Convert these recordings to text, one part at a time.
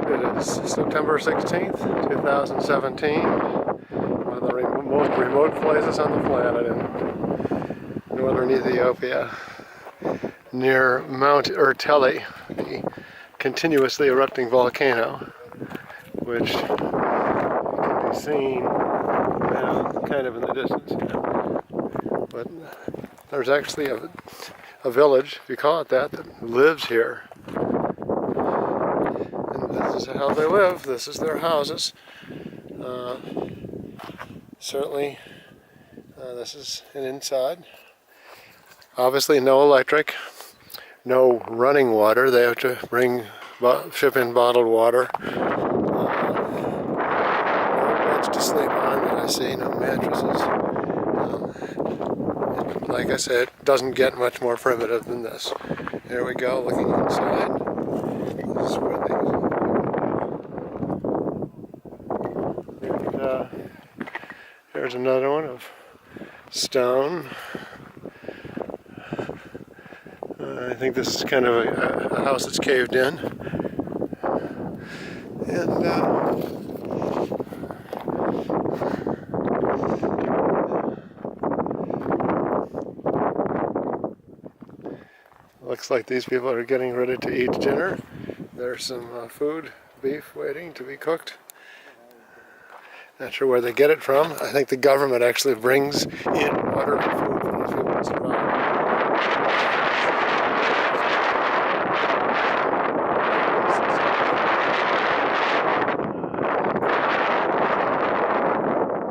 It is September 16th, 2017. One of the most remote places on the planet in northern Ethiopia, near Mount Erta, the continuously erupting volcano, which can be seen now kind of in the distance. But there's actually a village, if you call it that lives here. This is how they live. This is their houses. Certainly, this is an inside. Obviously, no electric, no running water. They have to ship in bottled water. No beds to sleep on that I see. No mattresses. Like I said, it doesn't get much more primitive than this. Here we go, looking inside. This is where here's another one of stone. I think this is kind of a house that's caved in. And looks like these people are getting ready to eat dinner. There's some food, beef, waiting to be cooked. Not sure where they get it from. I think the government actually brings in water and food for these people to survive.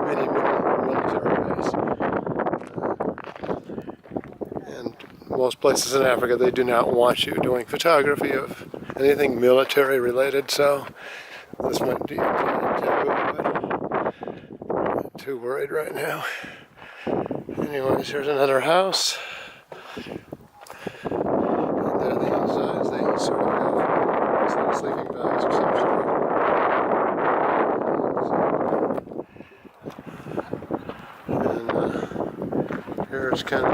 Many military base. And most places in Africa, they do not want you doing photography of anything military related, so this might be taboo, but too worried right now. Anyways, here's another house. And there are the insides. They sort of have like sleeping bags or some sort. And here's kind of